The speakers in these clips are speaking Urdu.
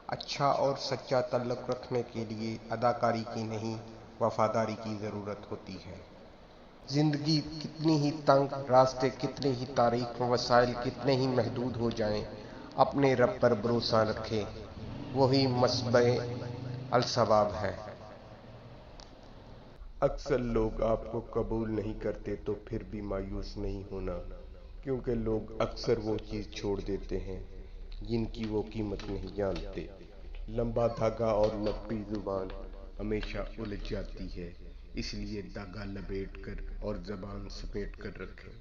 اچھا اور سچا تعلق رکھنے کے لیے اداکاری کی نہیں، وفاداری کی ضرورت ہوتی ہے۔ زندگی کتنی ہی تنگ، راستے کتنے ہی تاریک، وسائل کتنے ہی محدود ہو جائیں، اپنے رب پر بھروسہ رکھیں، وہی مسبع الثواب ہے۔ اکثر لوگ آپ کو قبول نہیں کرتے تو پھر بھی مایوس نہیں ہونا، کیونکہ لوگ اکثر وہ چیز چھوڑ دیتے ہیں جن کی وہ قیمت نہیں جانتے۔ لمبا دھاگا اور لمبی زبان ہمیشہ الجھ جاتی ہے، اس لیے دھاگا لپیٹ کر اور زبان سمیٹ کر رکھیں۔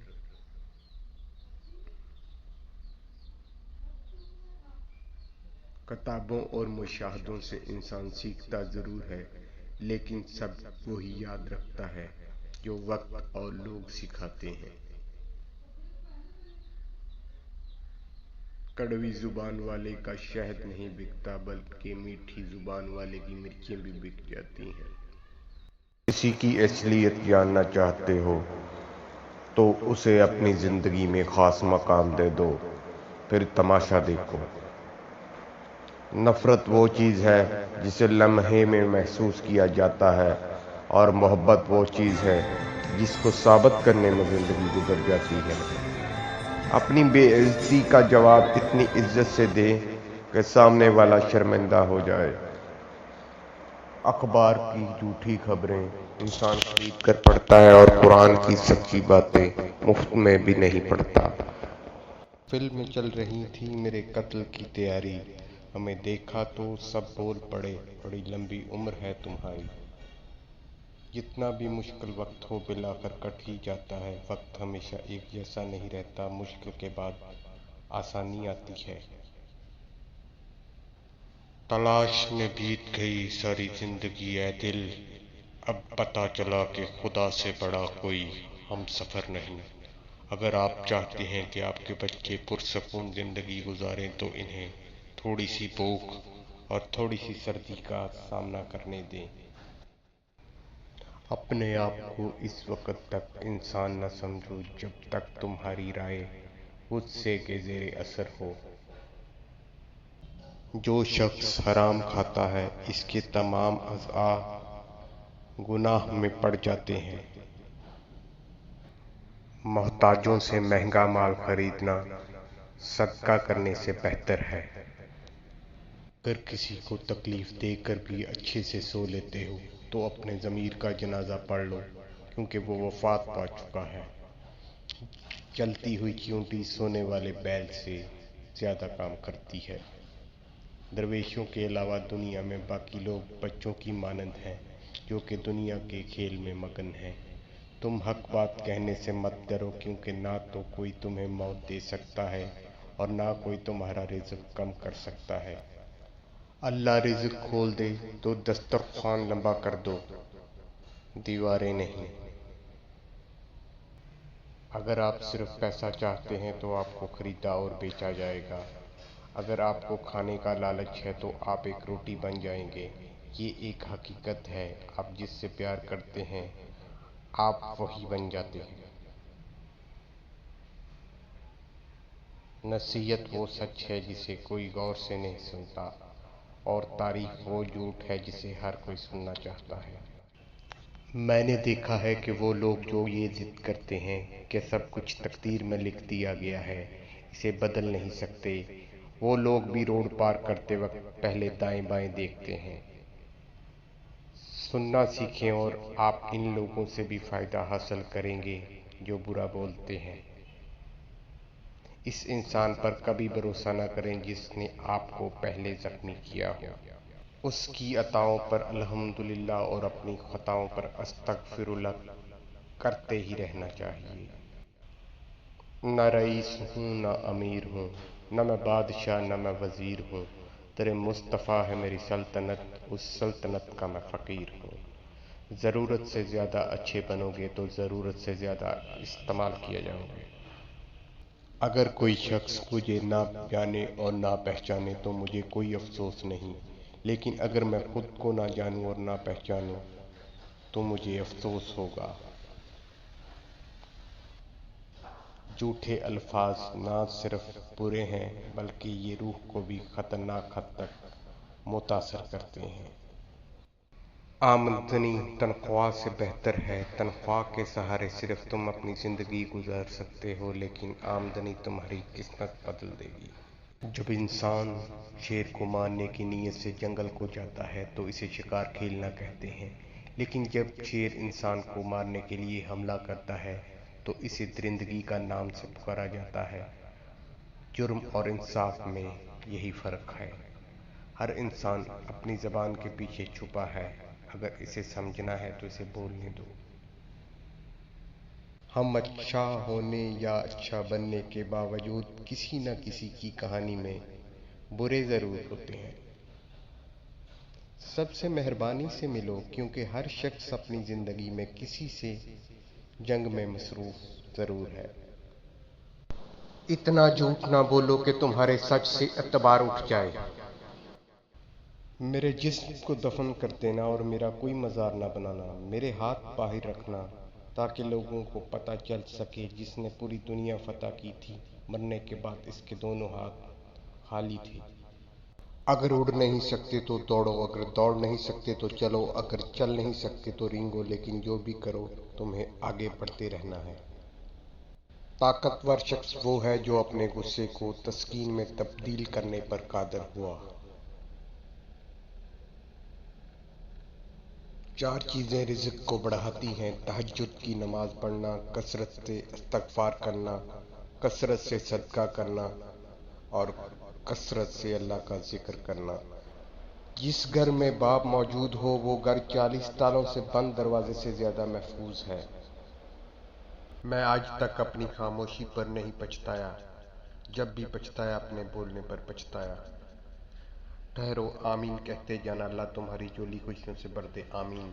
کتابوں اور مشاہدوں سے انسان سیکھتا ضرور ہے، لیکن سب وہی یاد رکھتا ہے جو وقت اور لوگ سکھاتے ہیں۔ کڑوی زبان والے کا شہد نہیں بکتا، بلکہ میٹھی زبان والے کی مرچیں بھی بک جاتی ہیں۔ کسی کی اصلیت جاننا چاہتے ہو تو اسے اپنی زندگی میں خاص مقام دے دو، پھر تماشا دیکھو۔ نفرت وہ چیز ہے جسے لمحے میں محسوس کیا جاتا ہے، اور محبت وہ چیز ہے جس کو ثابت کرنے میں زندگی گزر جاتی ہے۔ اپنی بے عزتی کا جواب اتنی عزت سے دے کہ سامنے والا شرمندہ ہو جائے۔ اخبار کی جھوٹی خبریں انسان خرید کر پڑھتا ہے، اور قرآن کی سچی باتیں مفت میں بھی نہیں پڑھتا۔ فلم چل رہی تھی میرے قتل کی تیاری، ہمیں دیکھا تو سب بول پڑے، بڑی لمبی عمر ہے تمہاری۔ جتنا بھی مشکل وقت ہو بالآخر کٹ ہی جاتا ہے۔ وقت ہمیشہ ایک جیسا نہیں رہتا، مشکل کے بعد آسانی آتی ہے۔ تلاش میں بیت گئی ساری زندگی اے دل، اب پتہ چلا کہ خدا سے بڑا کوئی ہم سفر نہیں۔ اگر آپ چاہتے ہیں کہ آپ کے بچے پرسکون زندگی گزاریں تو انہیں تھوڑی سی بھوک اور تھوڑی سی سردی کا سامنا کرنے دیں۔ اپنے آپ کو اس وقت تک انسان نہ سمجھو جب تک تمہاری رائے غصے کے زیر اثر ہو۔ جو شخص حرام کھاتا ہے اس کے تمام اعضاء گناہ میں پڑ جاتے ہیں۔ محتاجوں سے مہنگا مال خریدنا صدقہ کرنے سے بہتر ہے۔ اگر کسی کو تکلیف دے کر بھی اچھے سے سو لیتے ہو تو اپنے ضمیر کا جنازہ پڑھ لو، کیونکہ وہ وفات پا چکا ہے۔ چلتی ہوئی چیونٹی سونے والے بیل سے زیادہ کام کرتی ہے۔ درویشوں کے علاوہ دنیا میں باقی لوگ بچوں کی مانند ہیں جو کہ دنیا کے کھیل میں مگن ہیں۔ تم حق بات کہنے سے مت ڈرو، کیونکہ نہ تو کوئی تمہیں موت دے سکتا ہے اور نہ کوئی تمہارا رزق کم کر سکتا ہے۔ اللہ رزق کھول دے تو دسترخوان لمبا کر دو، دیواریں نہیں۔ اگر آپ صرف پیسہ چاہتے ہیں تو آپ کو خریدا اور بیچا جائے گا۔ اگر آپ کو کھانے کا لالچ ہے تو آپ ایک روٹی بن جائیں گے۔ یہ ایک حقیقت ہے، آپ جس سے پیار کرتے ہیں آپ وہی بن جاتے ہیں۔ نصیحت وہ سچ ہے جسے کوئی غور سے نہیں سنتا، اور تعریف وہ جھوٹ ہے جسے ہر کوئی سننا چاہتا ہے۔ میں نے دیکھا ہے کہ وہ لوگ جو یہ ضد کرتے ہیں کہ سب کچھ تقدیر میں لکھ دیا گیا ہے، اسے بدل نہیں سکتے، وہ لوگ بھی روڈ پار کرتے وقت پہلے دائیں بائیں دیکھتے ہیں۔ سننا سیکھیں اور آپ ان لوگوں سے بھی فائدہ حاصل کریں گے جو برا بولتے ہیں۔ اس انسان پر کبھی بھروسہ نہ کریں جس نے آپ کو پہلے زخمی کیا ہو۔ اس کی عطاؤں پر الحمدللہ اور اپنی خطاؤں پر استغفر اللہ کرتے ہی رہنا چاہیے۔ نہ رئیس ہوں نہ امیر ہوں، نہ میں بادشاہ نہ میں وزیر ہوں، تیرے مصطفیٰ ہے میری سلطنت، اس سلطنت کا میں فقیر ہوں۔ ضرورت سے زیادہ اچھے بنو گے تو ضرورت سے زیادہ استعمال کیا جاؤ گے۔ اگر کوئی شخص مجھے نہ جانے اور نہ پہچانے تو مجھے کوئی افسوس نہیں، لیکن اگر میں خود کو نہ جانوں اور نہ پہچانوں تو مجھے افسوس ہوگا۔ جھوٹے الفاظ نہ صرف برے ہیں بلکہ یہ روح کو بھی خطرناک حد تک متاثر کرتے ہیں۔ آمدنی تنخواہ سے بہتر ہے۔ تنخواہ کے سہارے صرف تم اپنی زندگی گزار سکتے ہو، لیکن آمدنی تمہاری قسمت بدل دے گی۔ جب انسان شیر کو مارنے کی نیت سے جنگل کو جاتا ہے تو اسے شکار کھیلنا کہتے ہیں، لیکن جب شیر انسان کو مارنے کے لیے حملہ کرتا ہے تو اسے درندگی کا نام سے پکارا جاتا ہے۔ جرم اور انصاف میں یہی فرق ہے۔ ہر انسان اپنی زبان کے پیچھے چھپا ہے، اگر اسے سمجھنا ہے تو اسے بولنے دو۔ ہم اچھا ہونے یا اچھا بننے کے باوجود کسی نہ کسی کی کہانی میں برے ضرور ہوتے ہیں۔ سب سے مہربانی سے ملو، کیونکہ ہر شخص اپنی زندگی میں کسی سے جنگ میں مصروف ضرور ہے۔ اتنا جھوٹ نہ بولو کہ تمہارے سچ سے اعتبار اٹھ جائے۔ میرے جسم کو دفن کر دینا اور میرا کوئی مزار نہ بنانا۔ میرے ہاتھ باہر رکھنا تاکہ لوگوں کو پتہ چل سکے جس نے پوری دنیا فتح کی تھی، مرنے کے بعد اس کے دونوں ہاتھ خالی تھے۔ اگر اڑ نہیں سکتے تو دوڑو، اگر دوڑ نہیں سکتے تو چلو، اگر چل نہیں سکتے تو رینگو، لیکن جو بھی کرو تمہیں آگے بڑھتے رہنا ہے۔ طاقتور شخص وہ ہے جو اپنے غصے کو تسکین میں تبدیل کرنے پر قادر ہوا۔ 4 چیزیں رزق کو بڑھاتی ہیں: تہجد کی نماز پڑھنا، کثرت سے استغفار کرنا، کثرت سے صدقہ کرنا اور کثرت سے اللہ کا ذکر کرنا۔ جس گھر میں باپ موجود ہو وہ گھر 40 تالوں سے بند دروازے سے زیادہ محفوظ ہے۔ میں آج تک اپنی خاموشی پر نہیں پچھتایا، جب بھی پچھتایا اپنے بولنے پر پچھتایا۔ ٹھہرو، آمین کہتے جانا، اللہ تمہاری جھولی خوشیوں سے بھر دے، آمین۔